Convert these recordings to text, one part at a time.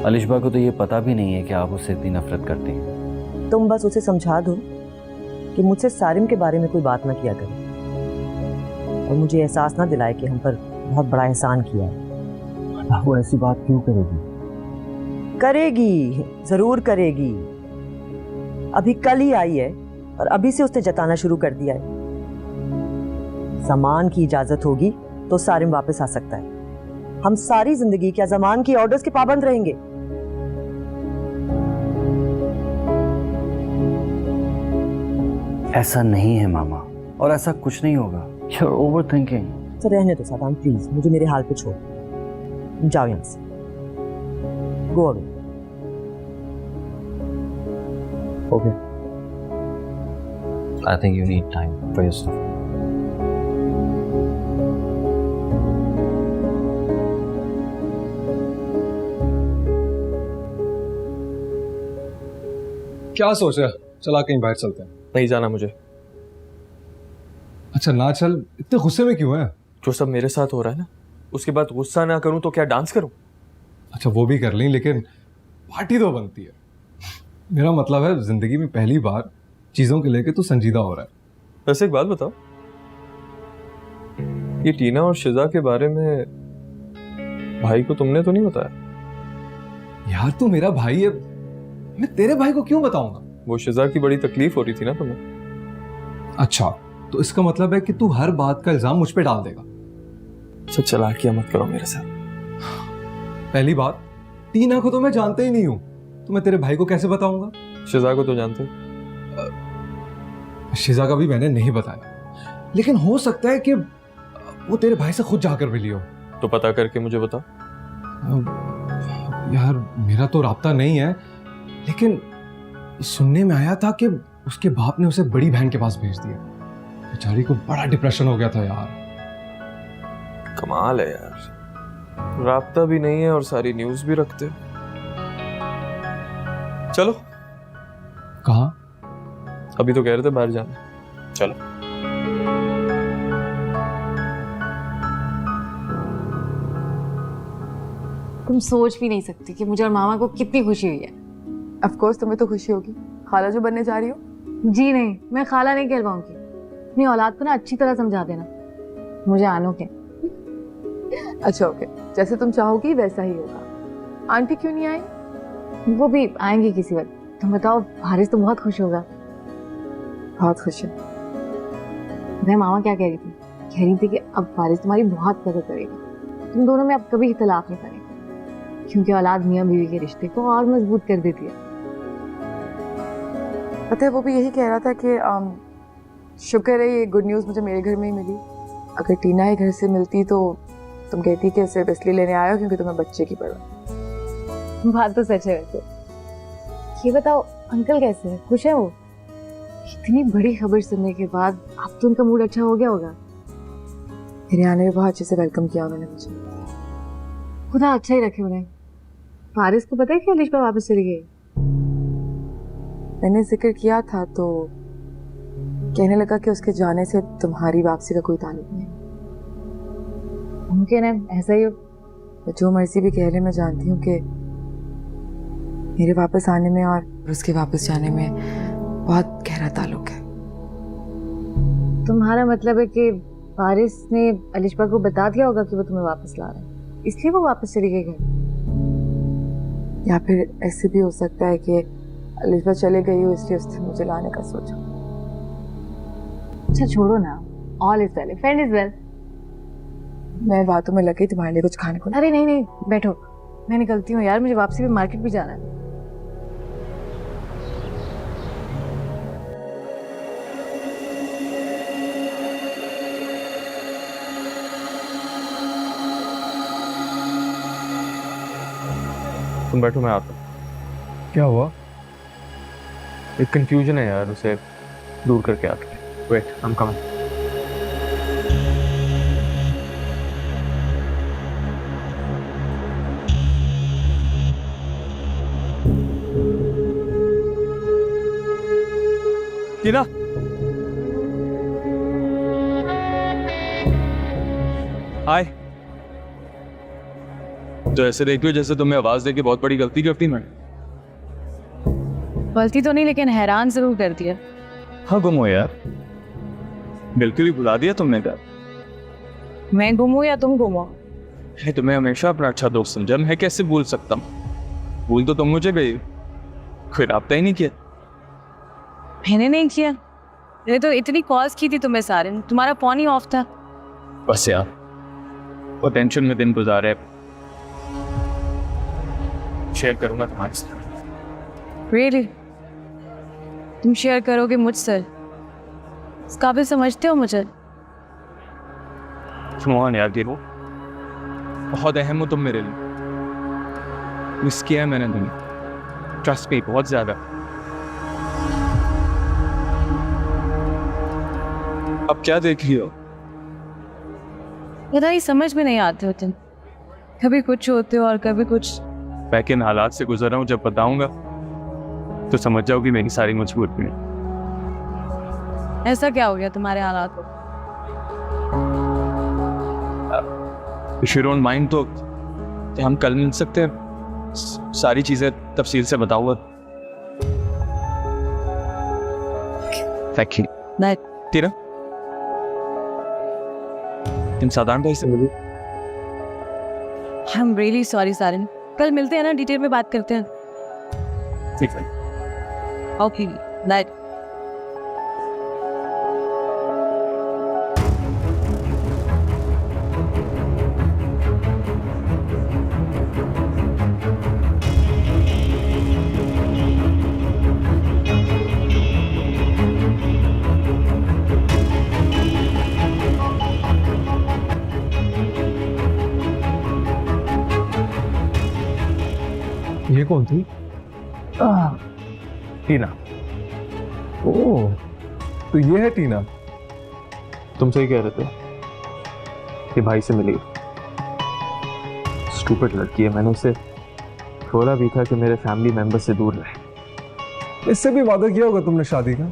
अलिशबा को तो ये पता भी नहीं है कि आप उससे इतनी नफरत करती हैं। तुम बस उसे समझा दो कि मुझसे सारिम के बारे में कोई बात ना किया करे और मुझे एहसास ना दिलाए कि हम पर बहुत बड़ा एहसान किया है। वो ऐसी बात क्यों करेगी? करेगी, जरूर करेगी। अभी कल ही आई है और अभी से उसने जताना शुरू कर दिया है। जमान की इजाजत होगी तो सारिम वापस आ सकता है। हम सारी जिंदगी क्या जमान की ऑर्डर्स के पाबंद रहेंगे? ऐसा नहीं है मामा, और ऐसा कुछ नहीं होगा। You're overthinking. तो रहने दो सादाम, प्लीज मुझे मेरे हाल पे छोड़। जाओ यहां से, go away. Okay. I think you need time for yourself. क्या सोच रहा है? चला कहीं बाहर चलते हैं। नहीं जाना मुझे। अच्छा ना चल, इतने गुस्से में क्यों है? जो सब मेरे साथ हो रहा है ना, उसके बाद गुस्सा ना करूं तो क्या डांस करूं? अच्छा वो भी कर लें, लेकिन पार्टी तो बनती है। मेरा मतलब है जिंदगी में पहली बार चीजों के लेके तू संजीदा हो रहा है। वैसे एक बात बताओ, ये टीना और शिजा के बारे में भाई को तुमने तो नहीं बताया? यार तू मेरा भाई है, मैं तेरे भाई को क्यों बताऊंगा? वो शिजा की बड़ी तकलीफ हो रही थी ना तुम्हें। अच्छा तो इसका मतलब है कि तू हर बात का इल्जाम मुझ पे डाल देगा। अच्छा चलाकियां मत करो मेरे साथ। पहली बात, टीना को तो मैं जानता ही नहीं हूं, तो मैं तेरे भाई को कैसे बताऊंगा? शिजा को तो जानते हो। शिजा का भी मैंने नहीं बताया, लेकिन हो सकता है कि वो तेरे भाई से खुद जाकर मिली हो। तो पता करके मुझे बताओ। यार मेरा तो राब्ता नहीं है, लेकिन सुनने में आया था कि उसके बाप ने उसे बड़ी बहन के पास भेज दिया। बेचारी को बड़ा डिप्रेशन हो गया था यार। कमाल है यार, राब्ता भी नहीं है और सारी न्यूज भी रखते हो। चलो। कहाँ? अभी तो कह रहे थे बाहर जाना। चलो। तुम सोच भी नहीं सकती कि मुझे और मामा को कितनी खुशी हुई है। ऑफ कोर्स तुम्हें तो खुशी होगी, खाला जो बनने जा रही हो। जी नहीं, मैं खाला नहीं कहलवाऊंगी। अपनी औलाद को ना अच्छी तरह समझा देना, मुझे आनो के। अच्छा ओके, जैसे तुम चाहोगी वैसा ही होगा। आंटी क्यों नहीं आई? वो भी आएंगी किसी वक्त। तुम बताओ, हारिस तो बहुत खुश होगा। बहुत खुश है। मैं मामा क्या कह रही थी? कह रही थी कि अब हारिस तुम्हारी बहुत कदर करेगा। तुम दोनों में अब कभी इख्तिलाफ नहीं करेगा, क्योंकि औलाद मियाँ बीवी के रिश्ते को और मजबूत कर देती है। पता है वो भी यही कह रहा था कि शुक्र है ये गुड न्यूज़ मुझे मेरे घर में ही मिली। अगर टीना ही घर से मिलती तो तुम कहती कि सिर्फ इसलिए लेने आया हो क्योंकि तुम्हें बच्चे की परवाह। बात तो सच है। वैसे ये बताओ, अंकल कैसे है? खुश है वो? इतनी बड़ी खबर सुनने के बाद अब तो उनका मूड अच्छा हो गया होगा। मेरे आने में बहुत अच्छे से वेलकम किया उन्होंने मुझे। खुदा अच्छा ही रखे उन्हें। फारिस को पता है कि अलिशबा वापस चली गई? मैंने जिक्र किया था तो कहने लगा कि उसके जाने से तुम्हारी वापसी का कोई ताल्लुक नहीं। मुमकिन है ऐसा ही हो। जो मर्जी भी कह ले, मैं जानती हूँ कि मेरे वापस आने में और उसके वापस जाने में बहुत गहरा ताल्लुक है। तुम्हारा मतलब है कि फारिस ने अलिशबा को बता दिया होगा कि वो तुम्हें वापस ला रहा है, इसलिए वो वापस चली गई घर। या फिर ऐसे भी हो सकता है कि अलिशबा चले गई हो इसलिए उसने मुझे लाने का सोचा। अच्छा छोड़ो ना, all is well, friend is well. मैं बातों में लगी तुम्हारे लिए कुछ खाने को। अरे नहीं नहीं, बैठो, मैं निकलती हूँ यार, मुझे वापसी भी मार्केट भी जाना है। तुम बैठो, मैं आता हूँ। क्या हुआ? एक कंफ्यूजन है यार, उसे दूर करके आते हैं। Wait, I am coming. Tina, hi. तो ऐसे देख रही हो जैसे तुम्हें आवाज दे के बहुत बड़ी गलती करती मैं। गलती तो नहीं, लेकिन हैरान जरूर कर दिया। हाँ गुम हो यार, बिल्कुल ही भुला दिया तुमने क्या। मैं गुम हूँ या तुम गुम हो? है तुम्हें हमेशा अपना अच्छा दोस्त समझा, मैं कैसे भूल सकता हूँ। भूल तो तुम मुझे गई, कोई राब्ता ही नहीं किया। मैंने नहीं किया, मैंने तो इतनी कॉल्स की थी तुम्हें सारे, तुम्हारा फोन ही ऑफ था। बस यार वो टेंशन में दिन गुजारे, शेयर करूंगा तुम्हारे साथ। रियली? तुम शेयर करोगे मुझसे? इस काबिल समझते हो मुझे? सुनो यार देखो, बहुत अहम हो तुम मेरे लिए। मिस किया है मैंने तुम्हें, ट्रस्ट मी, बहुत ज्यादा। अब क्या देख रही हो? पता ही समझ में नहीं आते हो तुम, कभी कुछ होते हो और कभी कुछ। मैं किन हालात से गुजर रहा हूँ जब बताऊंगा तो समझ जाओगी मेरी सारी मजबूरी में। ऐसा क्या हो गया तुम्हारे हालात को? If you don't mind तो हम कल मिल सकते हैं, सारी चीजें तफसील से बताऊंगा। Thank you. नहीं। तेरा तुम साधारण भाई से मिली? I am really sorry Sarin, कल मिलते हैं ना, डिटेल में बात करते हैं। ठीक है। Okay, night. ये कौन थी? टीना। ओह, तो ये है टीना। तुम सही कह रहे थे कि भाई से मिली। स्टूपिड लड़की है, मैंने उसे बोला भी था कि मेरे फैमिली मेंबर से दूर रहे। इससे भी वादा किया होगा तुमने शादी का?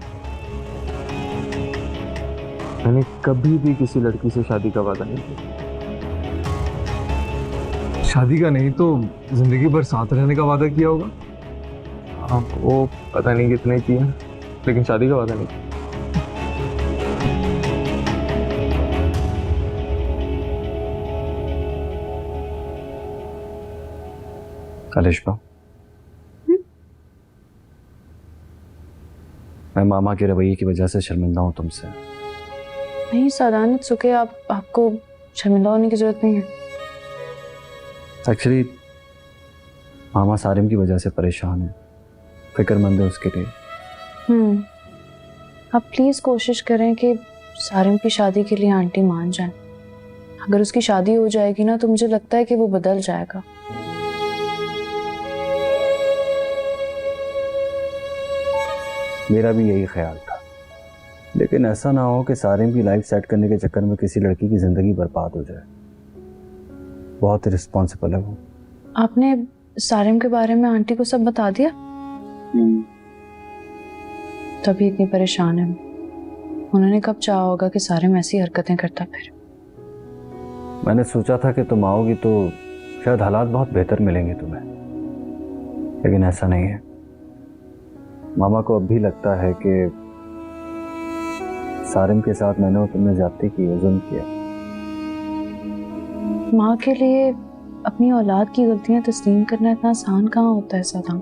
मैंने कभी भी किसी लड़की से शादी का वादा नहीं किया। शादी का नहीं तो जिंदगी भर साथ रहने का वादा किया होगा। हाँ, वो पता नहीं कितने किया, लेकिन शादी का वादा नहीं किया। कलिश्मा, मैं मामा के रवैये की वजह से शर्मिंदा हूं तुमसे। नहीं सादान, इट्स ओके, आपको शर्मिंदा होने की जरूरत नहीं है। एक्चुअली मामा सारिम की वजह से परेशान है, फिक्रमंद है उसके लिए। आप प्लीज कोशिश करें कि सारिम की शादी के लिए आंटी मान जाए। अगर उसकी शादी हो जाएगी ना तो मुझे लगता है कि वो बदल जाएगा। मेरा भी यही ख्याल था, लेकिन ऐसा ना हो कि सारिम की लाइफ सेट करने के चक्कर में किसी लड़की की जिंदगी बर्बाद हो जाए। बहुत रिस्पॉन्सिबल है वो। आपने सारिम के बारे में आंटी को सब बता दिया? तभी इतनी परेशान है। उन्होंने कब चाहा होगा कि सारिम ऐसी हरकतें करता फिर? मैंने सोचा था कि तुम आओगी तो शायद हालात बहुत बेहतर मिलेंगे तुम्हें, लेकिन ऐसा नहीं है। मामा को अब भी लगता है कि सारिम के साथ मैंने और तुमने ज्यादती की, जुल्म किया। माँ के लिए अपनी औलाद की गलतियां तस्लीम करना इतना आसान कहाँ होता है सादाम?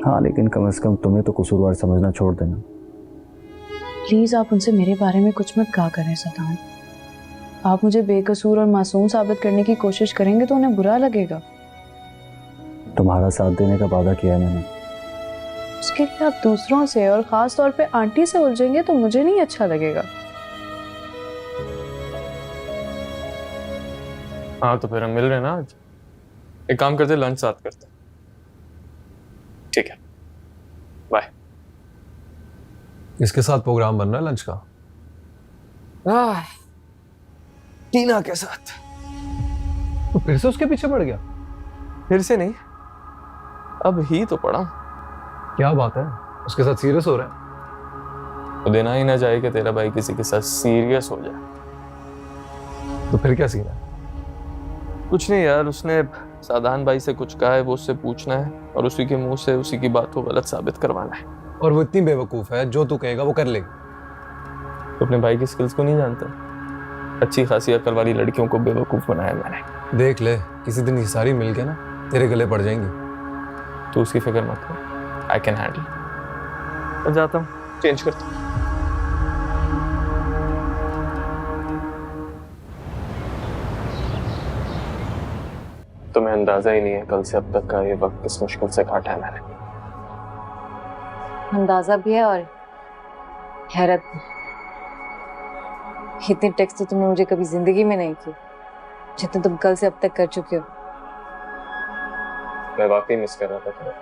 हाँ, लेकिन कम से कम तुम्हें तो कसूरवार समझना छोड़ देना। प्लीज आप उनसे मेरे बारे में कुछ मत कहा करें सादाम। आप मुझे बेकसूर और मासूम साबित करने की कोशिश करेंगे तो उन्हें बुरा लगेगा। तुम्हारा साथ देने का वादा किया है मैंने। उसके लिए आप दूसरों से और खास तौर पे आंटी से उलझेंगे तो मुझे नहीं अच्छा लगेगा। हाँ तो फिर हम मिल रहे हैं ना आज। एक काम करते, लंच साथ करते। ठीक है, बाय। इसके साथ प्रोग्राम बन रहा है लंच का? टीना के साथ। तो फिर से उसके पीछे पड़ गया? फिर से नहीं, अब ही तो पड़ा। क्या बात है, उसके साथ सीरियस हो रहा है? तो देना ही ना चाहे कि तेरा भाई किसी के साथ सीरियस हो जाए। तो फिर क्या सीन है? कुछ नहीं यार, उसने साधारण भाई से कुछ कहा है, वो उससे पूछना है और उसी के मुंह से उसी की बात को गलत साबित करवाना है। और वो इतनी बेवकूफ है, जो तू कहेगा वो कर लेगी। तो अपने भाई की स्किल्स को नहीं जानता। अच्छी खासी अकल वाली लड़कियों को बेवकूफ बनाया मैंने। देख ले, किसी दिन ये सारी मिल के ना तेरे गले पड़ जाएंगी। तो उसकी फिक्र मत कर, आई कैन हैंडल। जाता हूँ, चेंज करता हूँ। तुम्हें अंदाजा ही नहीं है कल से अब तक का ये वक्त किस मुश्किल से काटा है मैंने। अंदाजा भी है और हैरत भी। इतने टेक्स्ट तो तुमने मुझे कभी जिंदगी में नहीं किए जितने तुम कल से अब तक कर चुके हो। मैं वाकई मिस कर रहा था तुम्हें।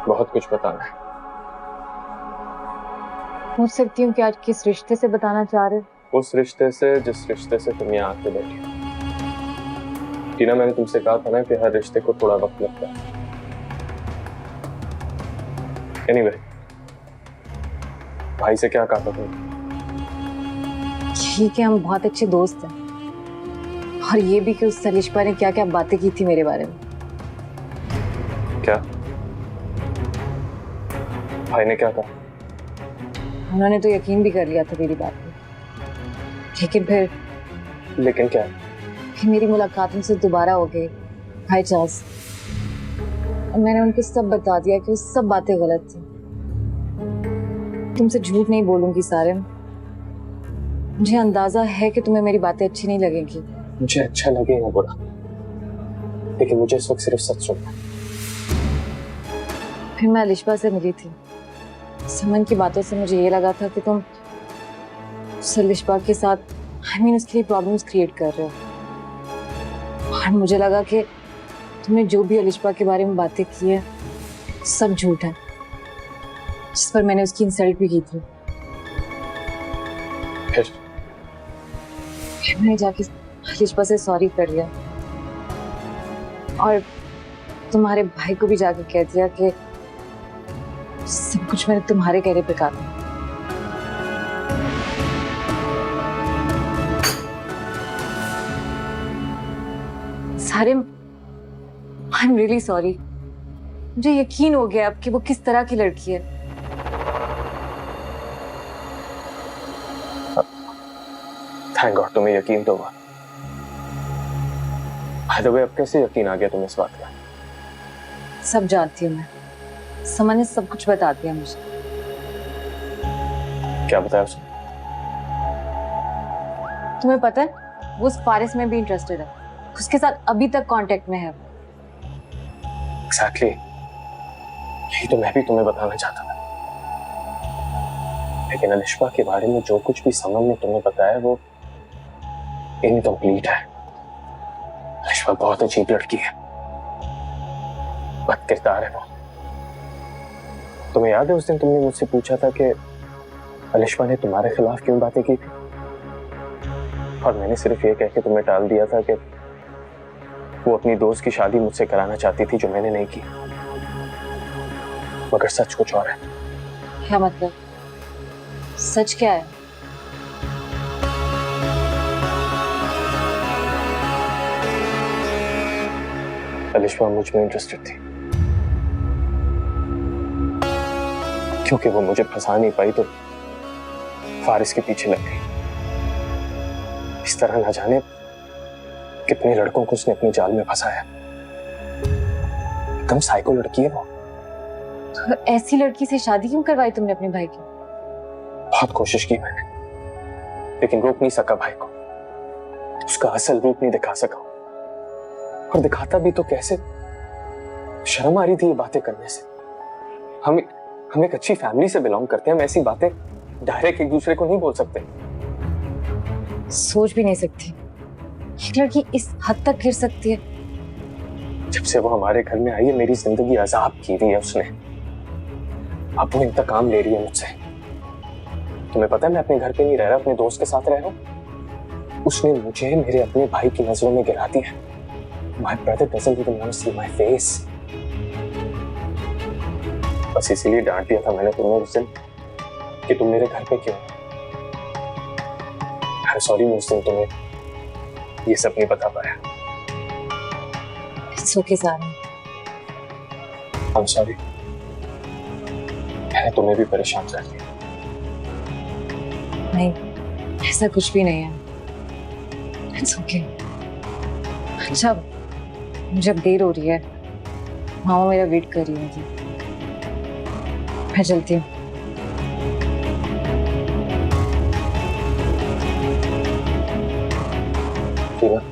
बहुत कुछ बताना है। पूछ सकती हूँ कि आज किस रिश्ते से बताना चाह रहे हो? उस रिश्ते से जिस रिश्ते से तुम यहाँ आके बैठी हो। टीना, मैंने तुमसे कहा था ना कि हर रिश्ते को थोड़ा वक्त लगता है। एनीवे, भाई से क्या कहा था तुमने? ठीक है, हम बहुत अच्छे दोस्त हैं। और ये भी कि उस सलिशपा ने क्या क्या बातें की थी मेरे बारे में। क्या भाई ने क्या कहा? उन्होंने तो यकीन भी कर लिया था मेरी बात पे, लेकिन फिर क्या? फिर मेरी मुलाकात उनसे दोबारा हो गई बाई चांस। और मैंने उनको सब बता दिया कि वो सब बातें गलत थी। तुमसे झूठ नहीं बोलूंगी सारिम, मुझे अंदाजा है कि तुम्हें मेरी बातें अच्छी नहीं लगेंगी। मुझे अच्छा लगे या बुरा, लेकिन मुझे इस वक्त सिर्फ सच सुनना। फिर मैं अलिशबा से मिली थी। समन की बातों से मुझे ये लगा था कि तुम अलिशबा के साथ उसके लिए प्रॉब्लम्स क्रिएट कर रहे हो। और मुझे लगा कि तुमने जो भी अलिशबा के बारे में बातें की है सब झूठ है, जिस पर मैंने उसकी इंसल्ट भी की थी। फिर मैंने जाके अलिशबा से सॉरी कर लिया और तुम्हारे भाई को भी जाके कह दिया कि सब कुछ मैंने तुम्हारे कहने पे कहा था। सारिम, आई एम रियली सॉरी। मुझे यकीन हो गया अब कि वो किस तरह की लड़की है। थैंक गॉड तुम्हें यकीन तो हुआ। बाय द वे, अब कैसे यकीन आ गया तुम्हें इस बात का? सब जानती हूँ मैं। समन ने सब कुछ बता दिया मुझे। क्या बताया उसने? तुम्हें पता है वो उस फारिस में भी इंटरेस्टेड है, उसके साथ अभी तक कांटेक्ट में है। एग्जैक्टली, यही तो मैं भी तुम्हें बताना चाहता था। लेकिन अलिशबा के बारे में जो कुछ भी समन ने तुम्हें बताया वो इनकम्प्लीट है। अलिशबा बहुत अजीब लड़की है, बद किरदार है वो। तुम्हें याद है उस दिन तुमने मुझसे पूछा था कि अलिशबा ने तुम्हारे खिलाफ क्यों बातें की थी? और मैंने सिर्फ ये कह के तुम्हें टाल दिया था कि वो अपनी दोस्त की शादी मुझसे कराना चाहती थी, जो मैंने नहीं की। मगर सच कुछ और है। क्या मतलब? सच क्या है? अलिशबा मुझ में इंटरेस्टेड थी, क्योंकि वो मुझे फंसा नहीं पाई तो फारिस के पीछे लग गई। इस तरह ना जाने कितने लड़कों को उसने अपने जाल में फंसाया। एकदम साइको लड़की है वो। तो ऐसी लड़की से शादी क्यों करवाई तुमने अपने भाई की? बहुत कोशिश की मैंने, लेकिन रोक नहीं सका भाई को। उसका असल रूप नहीं दिखा सका, और दिखाता भी तो कैसे? शर्म आ रही थी ये बातें करने से। हम एक अच्छी फैमिली से बिलोंग करते हैं, हम ऐसी बातें डायरेक्ट एक दूसरे को नहीं बोल सकते। सोच भी नहीं सकती एक लड़की इस हद तक गिर सकती है। जब से वो हमारे घर में आई है मेरी जिंदगी अजाब की हुई है उसने। अब वो इंतकाम ले रही है मुझसे। तुम्हें पता है मैं अपने घर पे नहीं रह रहा, अपने दोस्त के साथ रह रहा हूँ। उसने मुझे मेरे अपने भाई की नजरों में गिरा दिया। My brother doesn't even want to see my face. बस इसीलिए डांट दिया था मैंने तुम्हें उस दिन कि तुम मेरे घर पे क्यों? I'm sorry मैं उस दिन तुम्हें ये सब नहीं बता पाया। It's okay Sarim. I am sorry, मैंने तुम्हें भी परेशान कर दिया। नहीं, ऐसा कुछ भी नहीं है। It's okay. अच्छा, मुझे अब देर हो रही है, मामा मेरा वेट कर रही होगी, मैं चलती हूँ। ठीक है।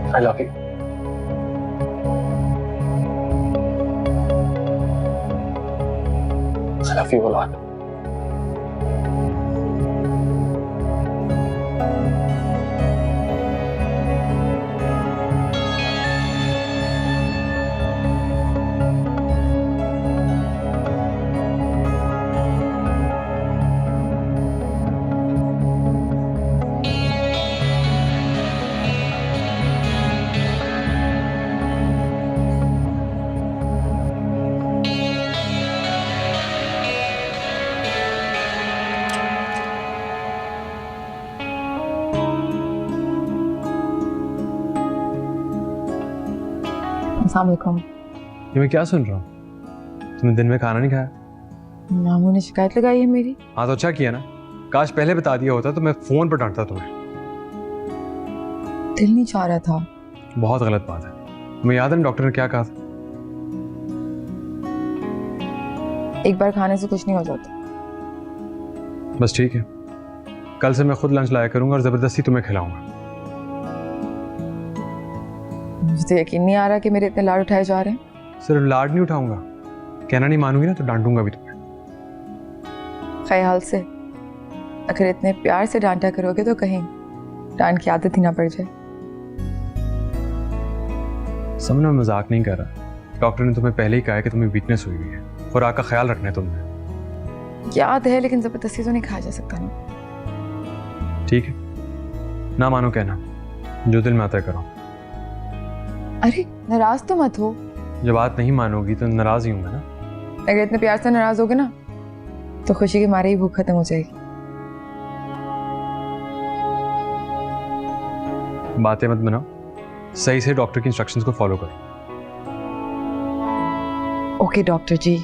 I love you. I love you a lot. अस्सलाम वालेकुम। ये मैं क्या सुन रहा हूँ? तुमने दिन में खाना नहीं खाया? मामू ने शिकायत लगाई है मेरी। हाँ तो अच्छा किया ना, काश पहले बता दिया होता तो मैं फोन पर डांटता तुम्हें। दिल नहीं चाह रहा था। बहुत गलत बात है। तुम्हें याद है डॉक्टर ने क्या कहा था? एक बार खाने से कुछ नहीं हो जाता। बस ठीक है, कल से मैं खुद लंच लाया करूंगा और जबरदस्ती तुम्हें खिलाऊंगा। मुझे तो यकीन नहीं आ रहा कि मेरे इतने लाड उठाए जा रहे हैं। सिर्फ लाड नहीं उठाऊंगा, कहना नहीं मानूंगी ना तो डांटूंगा भी तुम्हें। ख्याल से अगर इतने प्यार से डांटा करोगे तो कहीं डांट की आदत ही ना पड़ जाए। समझ, मैं मजाक नहीं कर रहा। डॉक्टर ने तुम्हें पहले ही कहा है कि तुम्हें वीकनेस हुई हुई है, खुराक का ख्याल रखना है तुमने। याद है, लेकिन जबरदस्ती तो नहीं खाया जा सकता ना। ठीक है, ना मानो कहना, जो दिल में आता है करो। अरे नाराज तो मत हो। जब बात नहीं मानोगी तो नाराज ही होंगे ना। अगर इतने प्यार से नाराज होगे ना तो खुशी के मारे ही भूख खत्म हो जाएगी। बातें मत बनाओ, सही से डॉक्टर की इंस्ट्रक्शंस को फॉलो करो। ओके डॉक्टर जी।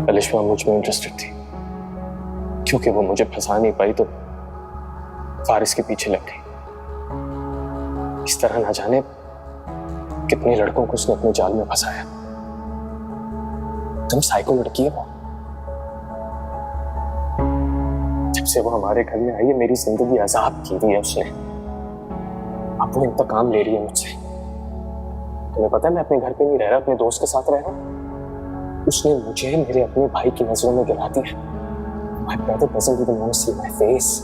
करिश्मा मुझ में इंटरेस्टेड थी, क्योंकि वो मुझे फंसा नहीं पाई तो फारिस के पीछे लग गई। इस तरह ना जाने कितने लड़कों को उसने अपने जाल में फंसाया। तुम साइको लड़की है वो। जब से वो हमारे घर में आई है मेरी जिंदगी अजाब की हुई है उसने। अब वो इंतकाम ले रही है मुझसे। तुम्हें पता है मैं अपने घर पे नहीं रह रहा, अपने दोस्त के साथ रह रहा हूँ। उसने मुझे मेरे अपने भाई की नजरों में गिरा दिया। My brother doesn't even want to see my face.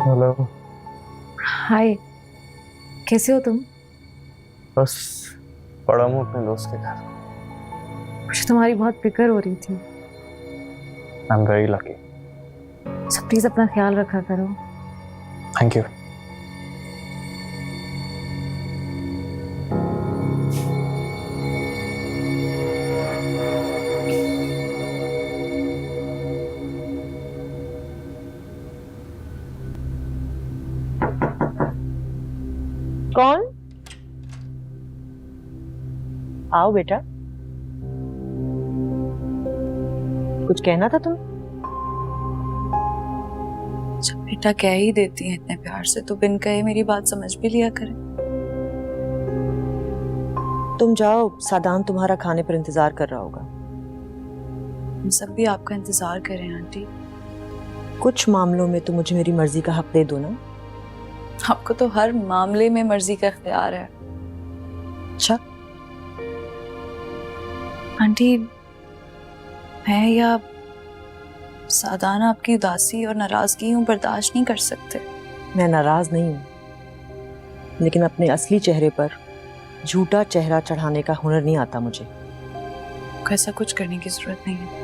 Hello. Hi, कैसे हो तुम? बस पड़ा हूँ अपने दोस्त के घर। मुझे तुम्हारी बहुत फिक्र हो रही थी। I am very lucky. सब प्लीज अपना ख्याल रखा करो। Thank you. कौन? आओ बेटा, कुछ कहना था तुम? जब बेटा कह ही देती है इतने प्यार से तो बिन कहे मेरी बात समझ भी लिया करे। तुम जाओ, सादान तुम्हारा खाने पर इंतजार कर रहा होगा। हम सब भी आपका इंतजार कर रहे हैं आंटी। कुछ मामलों में तो मुझे मेरी मर्जी का हक दे दो ना। आपको तो हर मामले में मर्जी का इख्तियार है। अच्छा, आंटी, मैं या सादाना आपकी उदासी और नाराजगी यूं बर्दाश्त नहीं कर सकते। मैं नाराज नहीं हूँ, लेकिन अपने असली चेहरे पर झूठा चेहरा चढ़ाने का हुनर नहीं आता मुझे। आपको ऐसा कुछ करने की जरूरत नहीं है।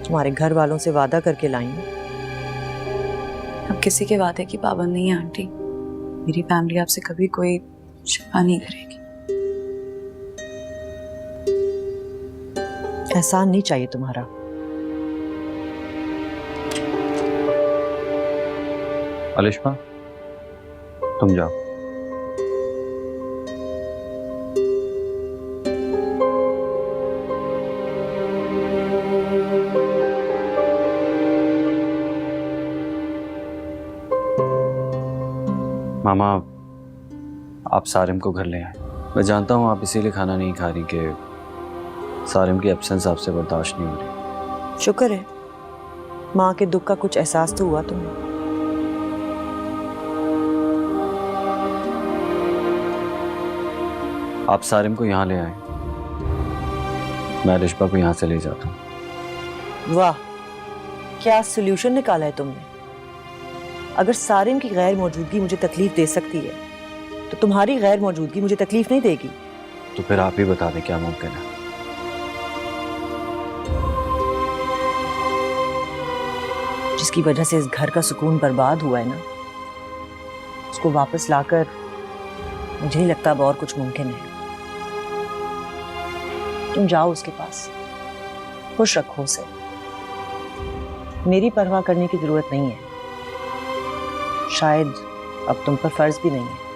तुम्हारे घर वालों से वादा करके लाई हूँ। अब किसी के वादे की पाबंद नहीं है आंटी। मेरी फैमिली आपसे कभी कोई शिकवा नहीं करेगी। एहसान नहीं चाहिए तुम्हारा। अलिश्मा, तुम जाओ। मामा, आप सारिम को घर ले आए। मैं जानता हूँ आप इसीलिए खाना नहीं खा रही कि सारिम की एब्सेंस आपसे बर्दाश्त नहीं हो रही। शुक्र है, माँ के दुख का कुछ एहसास तो हुआ तुम्हें। आप सारिम को यहाँ ले आए, मैं अलिश्मा को यहाँ से ले जाता हूँ। वाह, क्या सॉल्यूशन निकाला है तुमने। अगर सारिम की गैर मौजूदगी मुझे तकलीफ दे सकती है, तो तुम्हारी गैर मौजूदगी मुझे तकलीफ नहीं देगी। तो फिर आप ही बता दें क्या मुमकिन है। जिसकी वजह से इस घर का सुकून बर्बाद हुआ है ना, उसको वापस लाकर मुझे नहीं लगता अब और कुछ मुमकिन है। तुम जाओ उसके पास, खुश रखो उसे। मेरी परवाह करने की जरूरत नहीं है, शायद अब तुम पर फर्ज भी नहीं है।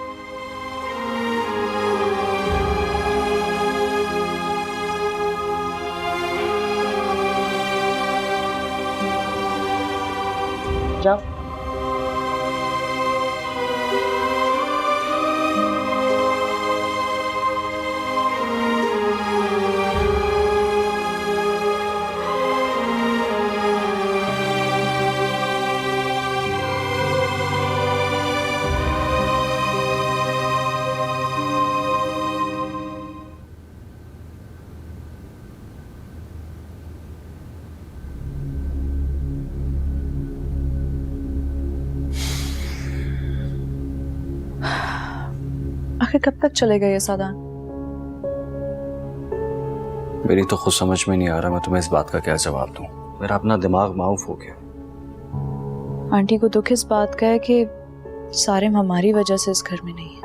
जाओ। आखिर कब तक चलेगा ये सादान? मेरी तो खुद समझ में नहीं आ रहा मैं तुम्हें इस बात का क्या जवाब दूं। मेरा अपना दिमाग माऊफ हो गया। आंटी को दुख इस बात का है कि सारिम हमारी वजह से इस घर में नहीं है।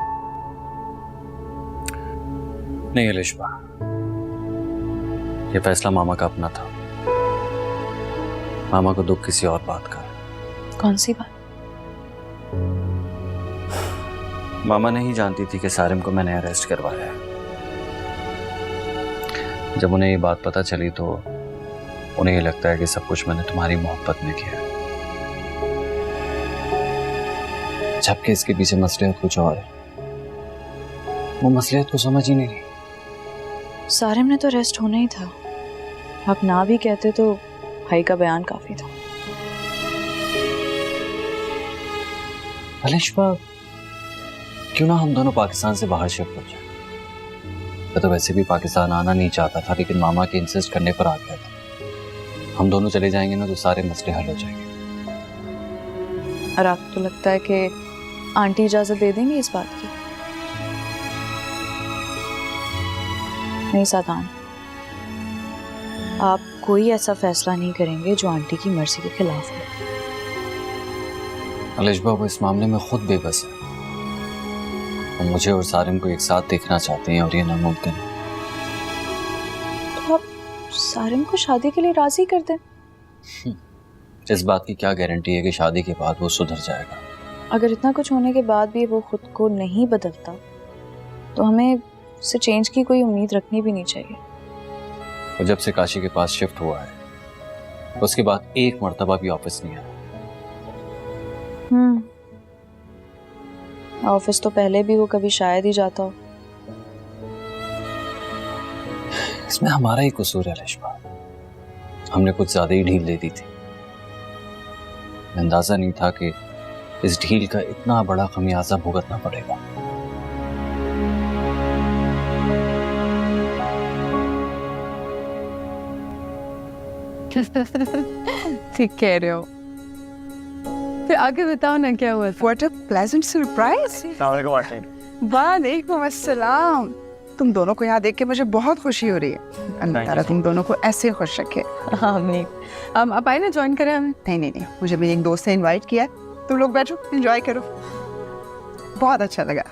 नहीं अलिश्मा, ये फैसला मामा का अपना था। मामा को दुख किसी और बात का है। कौन सी बात? मामा नहीं जानती थी कि सारिम को मैंने अरेस्ट करवाया है। जब उन्हें ये बात पता चली तो उन्हें ये लगता है कि सब कुछ मैंने तुम्हारी मोहब्बत में किया, जबकि इसके पीछे मसलियत कुछ और है। वो मसलियत को समझ ही नहीं रही। सारिम ने तो अरेस्ट होना ही था। आप ना भी कहते तो भाई का बयान काफी था। अलिश्मा, क्यों ना हम दोनों पाकिस्तान से बाहर शिफ्ट हो जाए। मैं तो वैसे भी पाकिस्तान आना नहीं चाहता था, लेकिन मामा के इंसिस्ट करने पर आ गया था। हम दोनों चले जाएंगे ना तो सारे मसले हल हो जाएंगे। और आपको तो लगता है कि आंटी इजाजत दे देंगी इस बात की? नहीं सादान, आप कोई ऐसा फैसला नहीं करेंगे जो आंटी की मर्जी के खिलाफ है। अलिश्मा, वो इस मामले में खुद बेबस है। वो मुझे और सारिम को एक साथ देखना चाहते हैं और ये नामुमकिन है। तो आप सारिम को शादी के लिए राजी कर दें। इस बात की क्या गारंटी है कि शादी के बाद वो सुधर जाएगा। अगर इतना कुछ होने के बाद भी वो खुद को नहीं बदलता तो हमें उससे चेंज की कोई उम्मीद रखनी भी नहीं चाहिए। वो जब से काशी के पास शिफ्ट हुआ है उसके बाद एक मर्तबा भी ऑफिस नहीं आया। ऑफिस तो पहले भी वो कभी शायद ही जाता हो। इसमें हमारा ही कसूर है अलिश्मा। हमने कुछ ज्यादा ही ढील दे दी थी। अंदाजा नहीं था कि इस ढील का इतना बड़ा खमियाजा भुगतना पड़ेगा। ठीक कह रहे हो। फिर आगे बताओ ना क्या हुआ। What a pleasant surprise! वालेकुम अस्सलाम। तुम दोनों को यहाँ देख के मुझे बहुत खुशी हो रही है। अल्लाह ताला तुम दोनों को ऐसे खुश रखे। आमीन। अब आए ना ज्वाइन करें हमें। नहीं, मुझे मेरे एक दोस्त ने इनवाइट किया है। तुम लोग बैठो, एंजॉय करो। बहुत अच्छा लगा।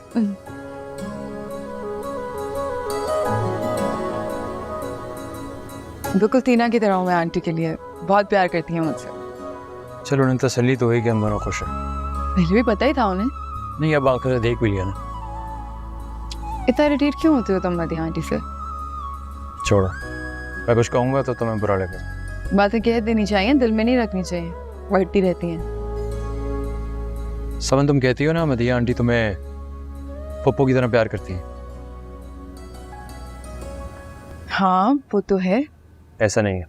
बिल्कुल टीना की तरह हूँ मैं आंटी के लिए, बहुत प्यार करती हैं मुझसे। चलो उन्हें तसल्ली तो हुई कि हम दोनों खुश हैं। पहले भी पता ही था उन्हें। नहीं, अब आकर देख भी लिया ना। इतना इरिटेट क्यों होते हो तुम मदी आंटी से? छोड़ो, मैं कुछ कहूँगा तो तुम्हें बुरा लगेगा। बातें कह देनी चाहिए, दिल में नहीं रखनी चाहिए, बढ़ती रहती हैं। समन, तुम कहती हो ना मदिया आंटी तुम्हें पप्पू की तरह प्यार करती है। हाँ वो तो है। ऐसा नहीं है।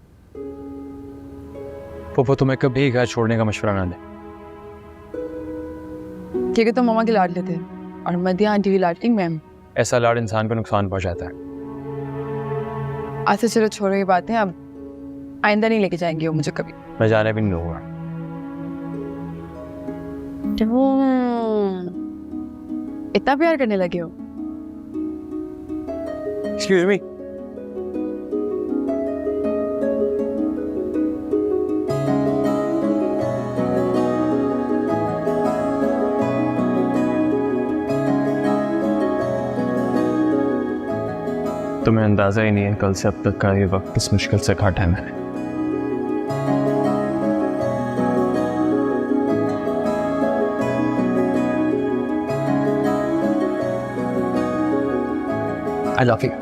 पप्पू तुम्हें कभी घर छोड़ने का मशवरा ना दे। क्योंकि तो मामा की लाडली थे और मदिया आंटी की लाडली मैम। ऐसा लाड इंसान को नुकसान पहुंचाता है। अच्छा चलो छोड़ो ये बातें, अब आइंदा नहीं लेके जाएंगे वो मुझे कभी। मैं जाने भी नहीं दूंगा। इतना प्यार करने लगे हो? Excuse me. तुम्हें अंदाजा ही नहीं है कल से अब तक का ये वक्त किस मुश्किल से काटा है मैंने। I love you.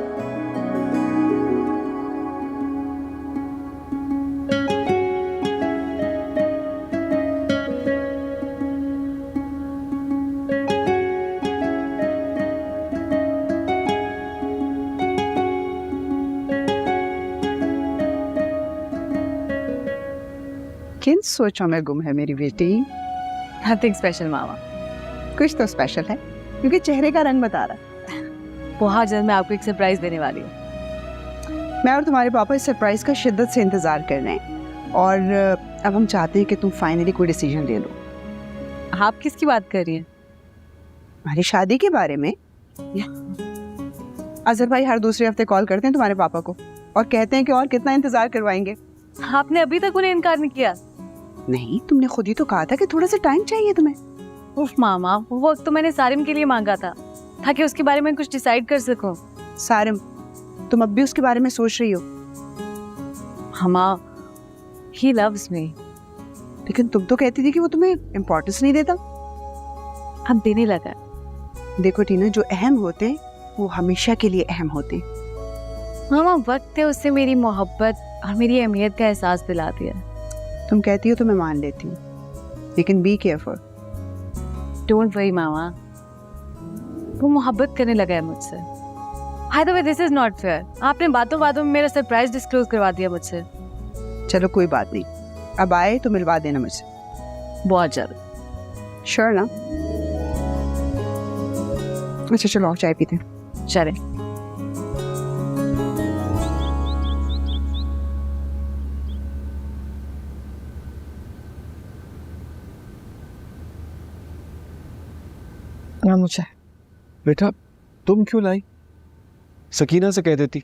किन सोचों में गुम है मेरी बेटी? नथिंग स्पेशल मामा। कुछ तो स्पेशल है क्योंकि चेहरे का रंग बता रहा है। बहुत जल्द मैं आपको एक सरप्राइज देने वाली हूँ। मैं और तुम्हारे पापा इस सरप्राइज का शिद्दत से इंतजार कर रहे हैं और अब हम चाहते हैं कि तुम फाइनली कोई डिसीजन ले लो। आप किसकी बात कर रही हैं? हमारी शादी के बारे में। अजहर भाई हर दूसरे हफ्ते कॉल करते हैं तुम्हारे पापा को और कहते हैं कि और कितना इंतजार करवाएंगे। आपने अभी तक उन्हें इनकार नहीं किया? नहीं, तुमने खुद ही तो कहा था कि थोड़ा सा टाइम चाहिए तुम्हें। उफ मामा, वो वक्त तो मैंने सारिम के लिए मांगा था ताकि उसके बारे में कुछ डिसाइड कर सकूं। सारिम, तुम अब भी उसके बारे में सोच रही हो? हमा, he loves me। लेकिन तुम तो कहती थी कि वो तुम्हें इम्पोर्टेंस नहीं देता। अब देने लगा। देखो टीना, जो अहम होते वो हमेशा के लिए अहम होते। मामा, वक्त है उससे मेरी मोहब्बत और मेरी अहमियत का एहसास दिला दिया। तुम कहती हो तो मैं मान लेती हूँ, लेकिन बी केयरफुल। डोंट वरी मामा, वो मोहब्बत करने लगा है मुझसे। By the way, this is not fair. आपने बातों बातों में मेरा सरप्राइज डिस्क्लोज करवा दिया मुझसे। चलो कोई बात नहीं, अब आए तो मिलवा देना मुझसे। बहुत जल्द। श्योर ना? अच्छा चलो आओ चाय पीते हैं। चले। ना मुझे। बेटा तुम क्यों लाई? सकीना से कह देती।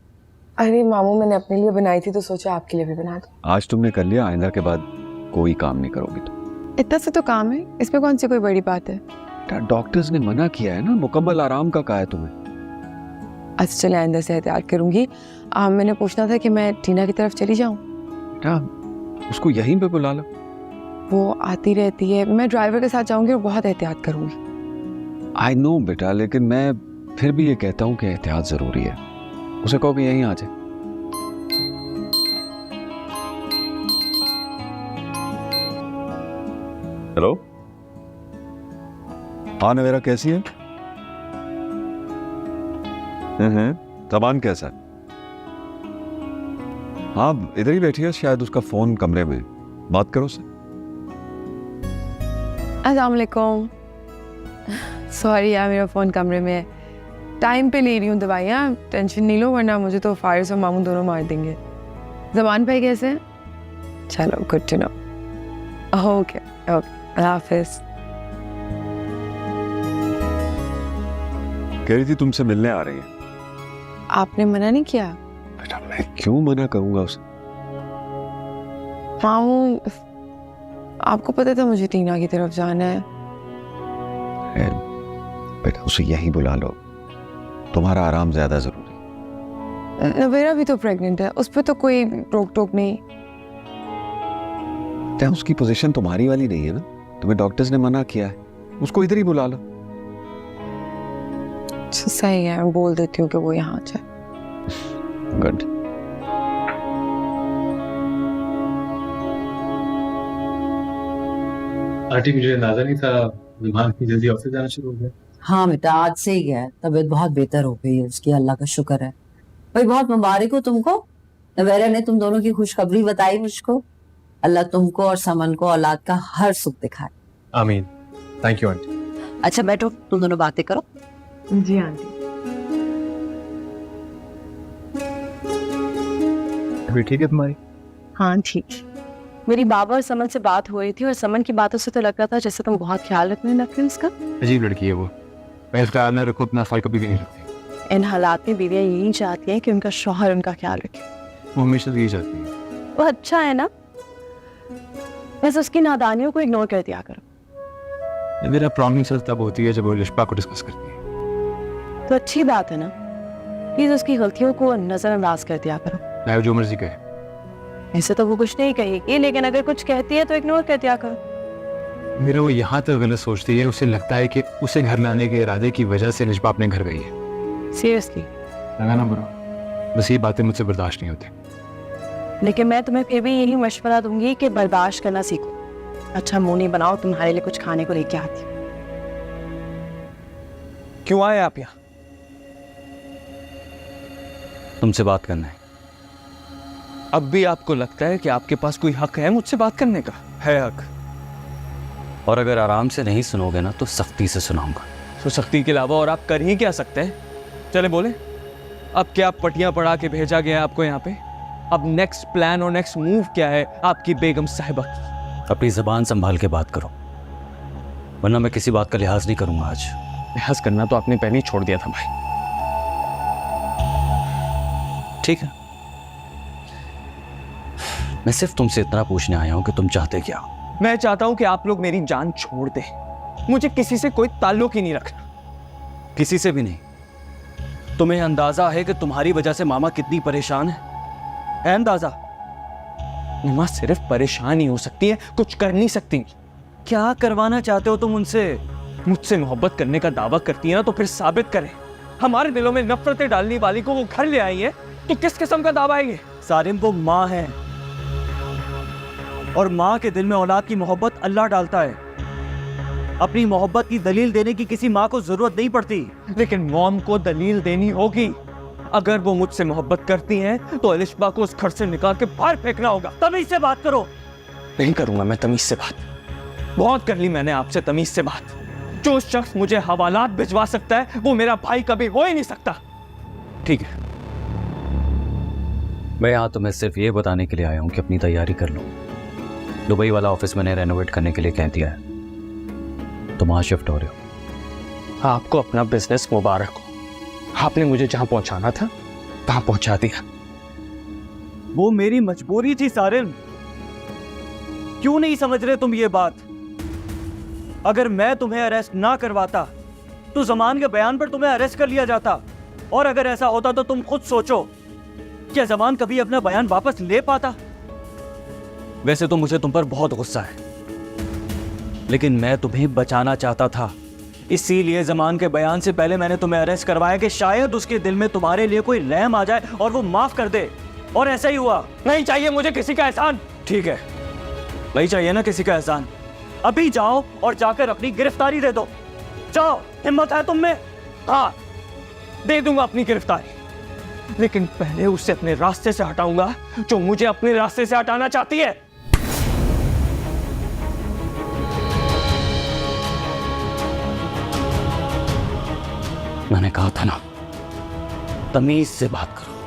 अरे मामू, मैंने अपने लिए बनाई थी तो सोचा आपके लिए भी बना दो। आज तुमने कर लिया, आइंदा के बाद कोई काम नहीं करोगी तुम। इतना से तो काम है, इसमें कौन सी कोई बड़ी बात है? डॉक्टर्स ने मना किया है ना, मुकम्मल आराम का कहा है तुम्हें। अच्छा चले, आइंदा से एहतियात करूंगी। मैंने पूछना था कि मैं टीना की तरफ चली जाऊं। बेटा उसको यहीं पे बुला लो। वो आती रहती है, मैं ड्राइवर के साथ जाऊंगी और बहुत एहतियात करूंगी। आई नो बेटा, लेकिन मैं फिर भी ये कहता हूँ कि एहतियात जरूरी है। उसे कहो कि यहीं आ जाए। हेलो, हाँ नवेरा, कैसी है? सामान कैसा है? हाँ इधर ही बैठी है, शायद उसका फोन कमरे में, बात करो उससे। अस्सलाम वालेकुम। सॉरी यार, मेरा फ़ोन कमरे में है। टाइम पे ले रही हूँ दवाइयाँ, टेंशन नहीं लो वरना मुझे तो फारिस और मामू दोनों मार देंगे। ज़बान भाई कैसे हैं? चलो good to know. Okay okay, अल्लाह हाफिज़। कह रही थी तुमसे मिलने आ रही है। आपने मना नहीं किया? बेटा मैं क्यों मना करूंगा उसे? मामू, आपको पता था मुझे टीना की तरफ जाना है। बेटा उसे यहीं बुला लो, तुम्हारा आराम ज्यादा जरूरी। नवेरा भी तो प्रेग्नेंट है, उस पर तो कोई रोक टोक नहीं। क्या उसकी पोजीशन तुम्हारी वाली नहीं है ना? तुम्हें डॉक्टर्स ने मना किया है, उसको इधर ही बुला लो। सही है, मैं बोल देती हूँ कि वो यहाँ जाए। गुड। आंटी मुझे अंदाजा नहीं था विमान की जल्दी ऑफिस जाना शुरू हो गया। हाँ बेटा, आज से ही गया है। तबीयत बहुत बेहतर हो गई है उसकी, अल्लाह का शुक्र है। भाई बहुत मुबारक हो तुमको। नवेरा ने तुम दोनों की खुशखबरी बताई मुझको। अल्लाह तुमको और समन को औलाद का हर सुख दिखाए। आमीन। Thank you aunty. अच्छा बैठो, तुम दोनों बातें करो। जी आंटी। अभी ठीक है तुम्हारी? हाँ ठीक। मेरी बाबा और समन से बात हो रही थी और समन की बातों से तो लग रहा था जैसे तुम बहुत ख्याल रखने लगते हो उसका। अजीब लड़की है वो, मैं इसका ख्याल न रखूं अपना ख्याल कभी भी नहीं रखती। इन हालात में बीवियां यही चाहती हैं कि उनका शौहर उनका ख्याल रखे। वो हमेशा यही चाहती है। वो अच्छा है ना, बस उसकी नादानियों को इग्नोर कर दिया करो। मेरा प्रॉब्लम तब होती है जब वो लिशपा को डिस्कस करती है। तो अच्छी बात है ना, प्लीज उसकी गलतियों को नजरअंदाज कर दिया करो। चाहे जो मर्जी कहे। ऐसे तो वो कुछ नहीं कहेगी, लेकिन अगर कुछ कहती है तो इग्नोर कर दिया करो। मेरा वो यहाँ तक गलत सोचती है, उसे लगता है कि उसे घर लाने के इरादे की वजह से लिशपा अपने घर गई है। सीरियसली लगा ना बुरा? बस ये बातें मुझसे बर्दाश्त नहीं होती। लेकिन मैं तुम्हें फिर भी यही मशवरा दूंगी कि बर्दाश्त करना सीखो। अच्छा मुंह नहीं बनाओ, तुम्हारे लिए कुछ खाने को लेके आती हूँ। क्यों आए आप यहाँ? तुमसे बात करना है। अब भी आपको लगता है कि आपके पास कोई हक है मुझसे बात करने का? है हक। और अगर आराम से नहीं सुनोगे ना तो सख्ती से सुनाऊंगा। तो सख्ती के अलावा और आप कर ही क्या सकते हैं? चले बोले, अब क्या पटियां पढ़ा के भेजा गया आपको यहाँ पे? अब नेक्स्ट प्लान और नेक्स्ट मूव क्या है आपकी बेगम साहिबा की? अपनी जबान संभाल के बात करो, वरना मैं किसी बात का लिहाज नहीं करूंगा आज। लिहाज करना तो आपने पहले ही छोड़ दिया था भाई। ठीक है, मैं सिर्फ तुमसे इतना पूछने आया हूं कि तुम चाहते क्या हो। मैं चाहता हूं कि आप लोग मेरी जान छोड़ दें। मुझे किसी से कोई ताल्लुक ही नहीं रखना। किसी से भी नहीं। तुम्हें अंदाजा है कि तुम्हारी वजह से मामा कितनी परेशान है अंदाजा? मामा सिर्फ परेशान ही हो सकती है, कुछ कर नहीं सकती। क्या करवाना चाहते हो तुम उनसे? मुझसे मोहब्बत करने का दावा करती है ना, तो फिर साबित करें। हमारे दिलों में नफरतें डालने वाली को वो घर ले आई है, तो किस किस्म का दावा है ये? सारिम वो माँ है, और माँ के दिल में औलाद की मोहब्बत अल्लाह डालता है। अपनी मोहब्बत की दलील देने की किसी माँ को जरूरत नहीं पड़ती। लेकिन मॉम को दलील देनी होगी। अगर वो मुझसे मोहब्बत करती हैं तो अलिशबा को उस घर से निकाल के बाहर फेंकना होगा। तमीज से बात करो। नहीं करूंगा मैं तमीज से बात, बहुत कर ली मैंने आपसे तमीज से बात। जो शख्स मुझे हवालात भिजवा सकता है वो मेरा भाई कभी हो ही नहीं सकता। ठीक है, मैं यहाँ तुम्हें सिर्फ ये बताने के लिए आया हूँ कि अपनी तैयारी कर लो। दुबई वाला ऑफिस मैंने रेनोवेट करने के लिए कह दिया है, तुम वहाँ शिफ्ट हो रहे हो। आपको अपना बिजनेस मुबारक हो। आपने मुझे जहाँ पहुँचाना था वहाँ पहुँचा दिया। वो मेरी मजबूरी थी सारिम, क्यों नहीं समझ रहे तुम ये बात? अगर मैं तुम्हें अरेस्ट ना करवाता तो जमान के बयान पर तुम्हें अरेस्ट कर लिया जाता, और अगर ऐसा होता तो तुम खुद सोचो, क्या जमान कभी अपना बयान वापस ले पाता? वैसे तो मुझे तुम पर बहुत गुस्सा है, लेकिन मैं तुम्हें बचाना चाहता था। इसीलिए जमान के बयान से पहले मैंने तुम्हें अरेस्ट करवाया कि शायद उसके दिल में तुम्हारे लिए कोई रहम आ जाए और वो माफ कर दे, और ऐसा ही हुआ। नहीं चाहिए मुझे किसी का एहसान। ठीक है, नहीं चाहिए ना किसी का एहसान? अभी जाओ और जाकर अपनी गिरफ्तारी दे दो। जाओ, हिम्मत है तुम में? हाँ, दे दूंगा अपनी गिरफ्तारी। लेकिन पहले उसे अपने रास्ते से हटाऊंगा जो मुझे अपने रास्ते से हटाना चाहती है। मैंने कहा था ना, तमीज से बात करो।